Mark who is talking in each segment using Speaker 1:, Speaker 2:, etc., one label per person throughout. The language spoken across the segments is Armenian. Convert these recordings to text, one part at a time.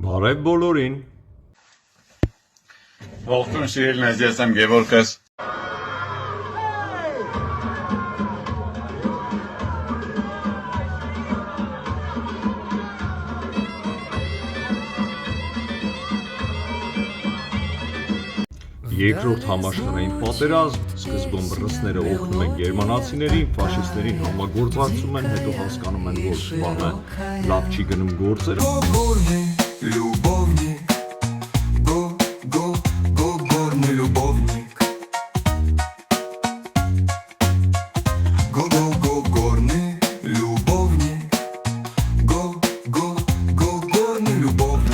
Speaker 1: Բարև բոլորին։
Speaker 2: Ողջույն սիրելիներ, ես եմ Գևորգս։
Speaker 1: Երկրորդ համաշխարհային պատերազմ, սկզբում ռուսները օգնում են գերմանացիներին, ֆաշիստներին համագործակցում են, հետո հասկանում են, որ բանը լավ չի գնում գործերը։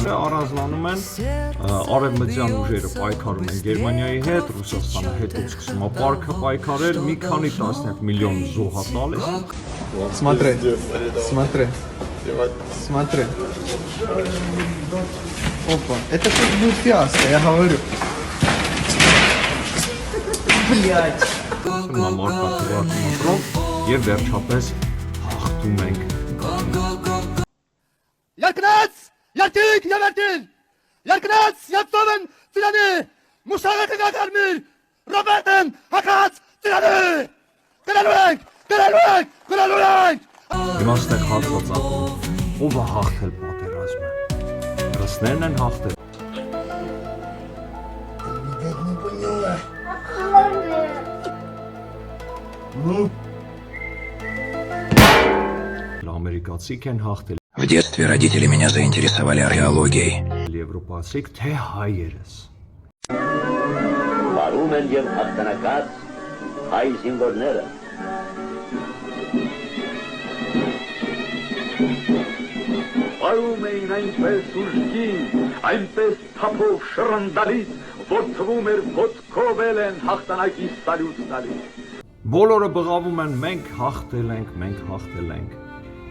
Speaker 1: Առանձնանում են արևմտյան ուժերը պայքարում են Գերմանիայի հետ, Ռուսաստանը հետո սկսում է պայքարել, մի քանի տասնյակ միլիոն զոհ տալիս։
Speaker 3: Смотри. Опа, это как будет фиаско, я говорю. Блять.
Speaker 1: Եվ վերջապես հաղթում ենք։
Speaker 4: Երկնաց, երկիկ եվերտին, երկնաց յատովն ծիրանի, մուսաղեթը գագարմիր, Ռոբերտն հակած ծիրանի, գրալու ենք։
Speaker 1: Իմաստեք հաղթված ակում, ով է հաղթել պատերազմը։ Ռուսներն են հաղթել։ Ամերիկացիք են հաղթել։
Speaker 5: В детстве родители меня заинтересовали археологией.
Speaker 1: Եվրոպացիք թե հայերս։
Speaker 6: Բարում են և հաղթանակած հայ զինվորները։ Բարում էին այնպես ուժգին, այնպես թափով շռնդալից, որ թվում էր ոտքով են հաղթանակի սալյուտ տալիս։
Speaker 1: Բոլորը բղավում են մենք հաղթել ենք,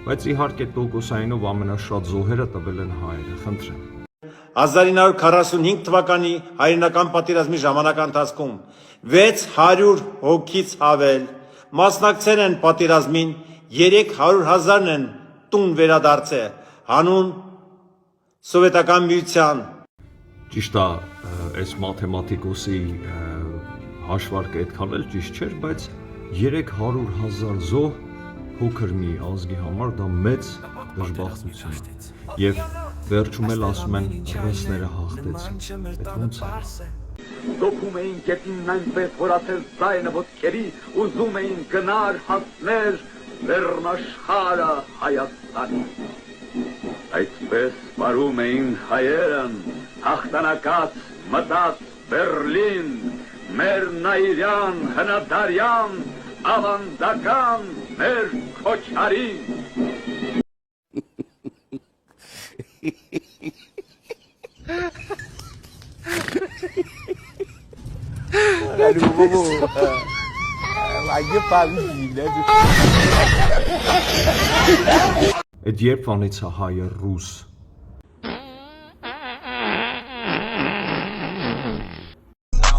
Speaker 1: բայց իհարկե տոկոսայինով ամենաշատ զոհերը տվել են հայերը, խնդրեմ։
Speaker 7: 1945 թվականի հայրենական պատերազմի ժամանակ ընթացքում 600 հոգից ավել մասնակցել են պատերազմին, 300,000-ն են տուն վերադարձել հանուն սովետական միության։
Speaker 1: Ճիշտ է, այս մաթեմատիկոսի հաշվարկը այդքան էլ ճիշտ չէր, բայց 300,000 զոհ փոքր մի ազգի համար դա մեծ դժբախտություն է։ Եվ վերջում էլ ասում են ռուսները հաղթեցին։ Այդ ո՞նց է։
Speaker 6: Դոփում էին գետինն այնպես, որ ասել ձայնը ոտքերի, ուզում էին գնար հասներ լեռնաշխարհը Հայաստանի։ Այդպես բարում էին հայերն, հաղթանակած մտած Բերլին, մեր նայիրյան, հնադարյան, ավանդական մեր քոչարին։
Speaker 1: Այդ երբանից է հայը ռուս։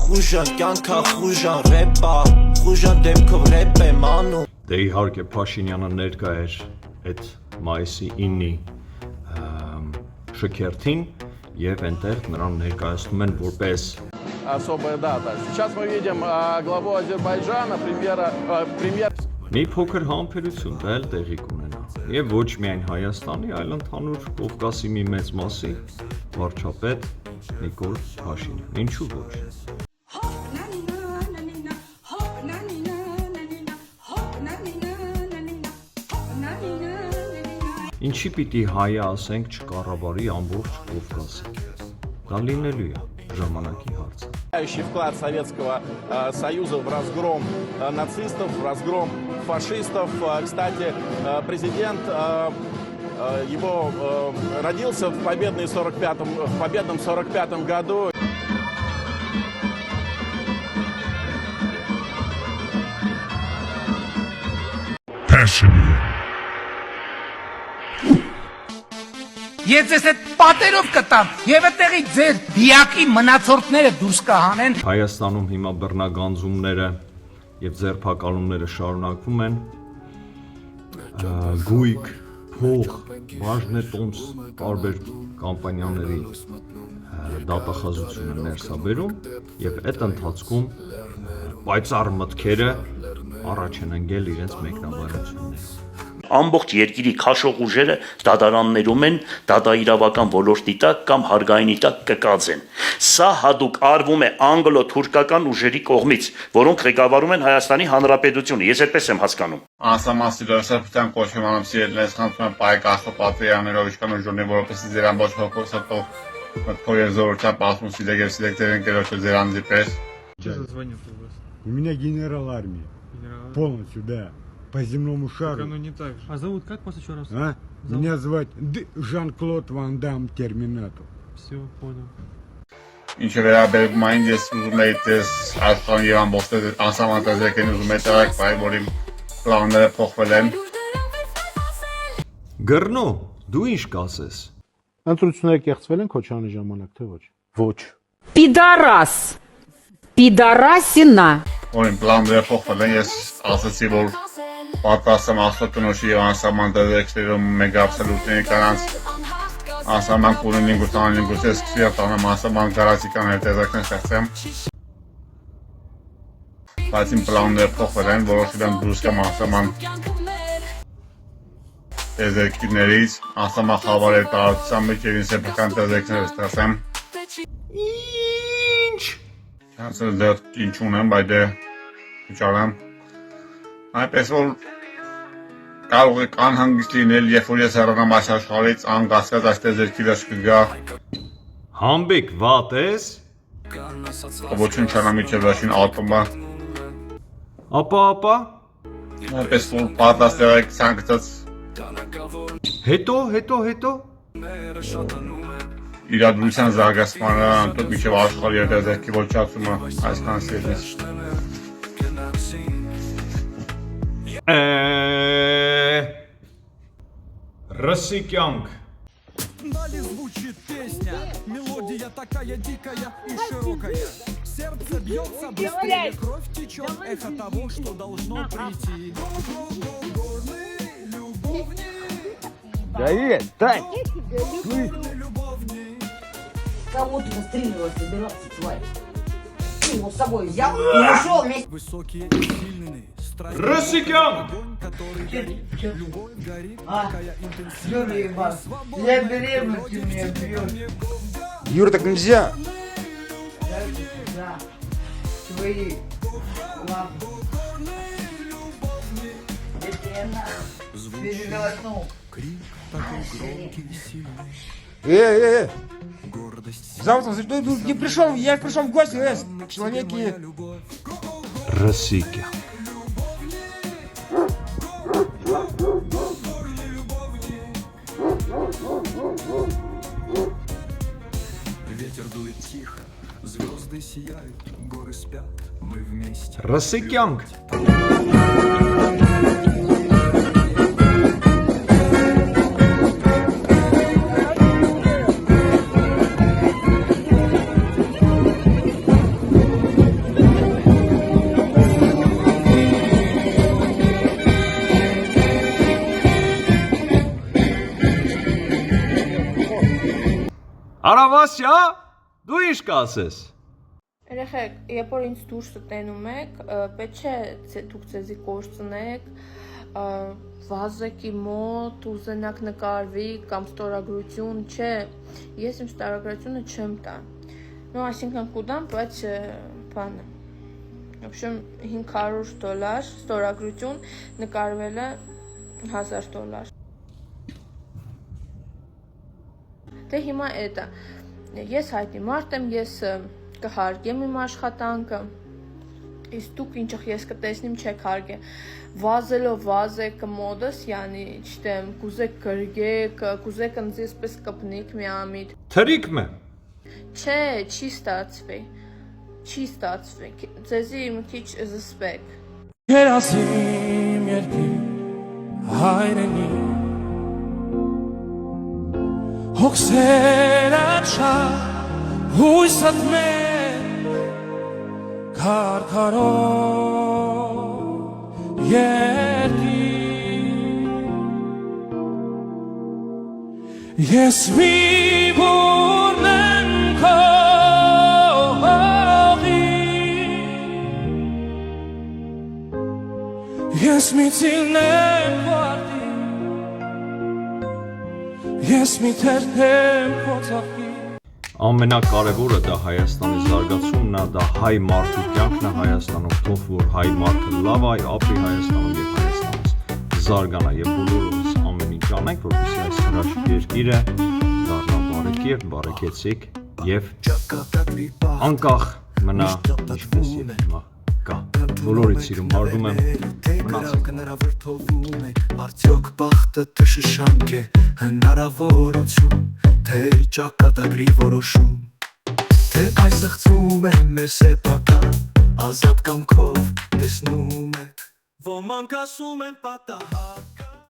Speaker 8: Խուժան կյանքա խուժան ռեպա, խուժան դեմքով ռեպ եմ անում։
Speaker 1: Դե իհարկե Փաշինյանը ներկա էր այդ մայիսի 9-ի շքերթին եւ այնտեղ նրան ներկայացնում են որպես
Speaker 9: особая дата. Сейчас мы видим главу Азербайджана, премьер
Speaker 1: մի փոքր համբերություն դա էլ տեղի կունենա։ Եվ ոչ միայն Հայաստանի, այլ ընդհանուր Կովկասի մի մեծ մասի վարչապետ Նիկոլ Փաշինյան։ Ինչու ոչ։ Ինչի піти հայը ասենք չկառավարի ամբողջ Կովկասը։ Դա լինելու է ժամանակի հարցը։
Speaker 9: Вклад Советского Союза в разгром нацистов, в разгром фашистов. Кстати, президент его родился в победном 45-м году.
Speaker 10: Ես ես այդ պատերով կտամ եւ այդտեղի ձեր դիակի մնացորդները դուրս կհանեն։
Speaker 1: Հայաստանում հիմա բռնագանձումները եւ ձերբակալումները շարունակվում են։ Գույք, փող, բաժն է տոմս տարբեր կամպանիաների դատախազությունը ներսաբերում եւ այդ ընթացքում պայծառ մտքերը առաջ են ընկել իրենց մեկնաբանություններում։
Speaker 6: Ամբողջ երկիրի քաշող ուժերը դատարաններում են, դատաիրավական ոլորտի տակ կամ հարգայինի տակ կկած են։ Սա հատուկ արվում է անգլո-թուրքական ուժերի կողմից, որոնք ղեկավարում են Հայաստանի Հանրապետությունը։ Ես այդպես եմ հասկանում։
Speaker 2: Անսամասիրոսապության կոչում անում սիրելնես խնդրում պայք աստոպատրիաներով իշքան ուժորներ, որպես ձեր ամբողջ հոգոսատով մտքով եւ զորությամբ ասում սիլեք եւ սիլեք ձեր ընկերոջը ձեր անձի պես։
Speaker 4: У меня генерал армии. Полностью, да. По земному шару.
Speaker 3: Оно не так же. А зовут как вас еще раз?
Speaker 4: А? Меня звать Жан-Клод Ван Дам Терминатор.
Speaker 3: Все, понял.
Speaker 2: Ինչը վերաբերում այն ես ուզում եի դες աշխան եւ ամբողջ անսահմանտազեկեն ուզում եի տարակ բայ, որի պլանները փոխվել են։
Speaker 1: Գրնո, դու ինչ կասես։
Speaker 4: Ընտրությունները կեղծվել են Քոչարյանի ժամանակ, թե ոչ։ Ոչ։
Speaker 11: Пидорас. Пидорасина.
Speaker 2: Որին պլանները փոխվել են, ես ասացի, որ պատրաստ եմ աստոտնոշի եւ անսահմանտազեկներում մեգա աբսոլյուտների կանանց անսահման կունենին գուտանին գուցես սիրտանամ անսահման գարացիկան հետեզակներ ստեղծեմ։ Բայց իմ պլանները փոխվել են, որոշել եմ դուրս գամ անսահման տեզերքներից, անսահման խավարեր տարածության մեջ եւ ինձ սեփական տեզերքներ ստեղծեմ։
Speaker 1: Ինչ։
Speaker 2: Չանցել դեռ ինչ ունեմ, բայց դե վիճարեմ։ Այնպես որ կարող եք անհանգիստ լինել, երբ որ ես հեռանամ այս աշխարհից, անկասկած այս տեզերքի վերջ կգա։
Speaker 1: Համբիկ վատ ես։
Speaker 2: Ոչինչ չանամ իջել վերջին ալբոմը։
Speaker 1: Ապա։
Speaker 2: Այնպես որ պատրաստ եղեք ցանկացած
Speaker 1: Հետո։
Speaker 2: իրադրության զարգացմանը, անտուր միջև աշխարհի եւ տեզերքի ոչնչացումը այսքան սիրելիս։
Speaker 1: Ռսիկյանք
Speaker 8: Далее звучит песня, мелодия такая дикая и широкая. Сердце бьется быстрее, кровь течет, эхо того, что должно прийти.
Speaker 4: Давид, Тань!
Speaker 11: Кого ты настреливать собирался, тварь? Ты его с собой взял и ушел вместе.
Speaker 8: Высокие и сильные, страсть,
Speaker 1: Ռսիկյան
Speaker 8: который горит, любовь горит, такая
Speaker 3: Юрий
Speaker 8: интенсивная.
Speaker 3: Иванович, я беременна, ты меня бьешь.
Speaker 4: Юра, так нельзя!
Speaker 3: Да. Твои лапы. Это я на переголоднул.
Speaker 4: Завтра, ну не пришел, я пришел в гости, человеки.
Speaker 1: Ռսիկյան
Speaker 8: Ветер дует тихо, звезды сияют, горы спят, мы вместе.
Speaker 1: Ռսիկյանք Արավասյա, դու ինչ կասես։
Speaker 12: Երեխեք, երբ որ ինձ դուրս տենում եք, պետք չէ դուք ձեզի կորցնեք, վազեկի մոտ ուզենակ նկարվի կամ ստորագրություն, չէ, ես իմ ստորագրությունը չեմ տա։ Ну, այսինքն կուտամ, բայց բանը։ В общем, $500 ստորագրություն, նկարվելը $1000։ Դե հիմա էտա, ես հայտնի մարդ եմ, ես կհարգեմ իմ աշխատանքը, իսկ դուք ինչող ես կտեսնիմ չեք հարգե, վազելով վազեք մոդս, յանի, չտեմ, կուզեք կրգեք, կուզեք ընձ եսպես կպնիք մի ամիտ։
Speaker 1: Թրիք մե։
Speaker 12: Չէ, չի ստացվի, ձեզի մի քիչ զսպեք։
Speaker 8: Երասիմ երկի հայրենի Հոգսերը չար հույսըտ մեր քարքարով երկի Ես մի բուրնեմ քո Ես մի ծիլնեմ վարդի Ես մի թերթեմ քո ծաղկի
Speaker 1: Ամենակարևորը դա Հայաստանի զարգացումն է, դա հայ մարդու կյանքն է Հայաստանում, թող որ հայ մարդը լավ այ ապրի Հայաստանում եւ Հայաստանից զարգանա եւ բոլորս ամեն ինչ անենք, որպեսզի այս հրաշք երկիրը դառնա բարեկիր, բարեկեցիկ եւ անկախ մնա ինչպես եւ հիմա կա։ Բոլորիդ սիրում հարգում եմ, մնացեք։
Speaker 8: Արդյոք բախտը թշշանք է հնարավորություն, թե ճակատագրի որոշում, թե այս ստեղծում է մեր սեփական ազատ կամքով տեսնում եք, ոմանք ասում են պատահական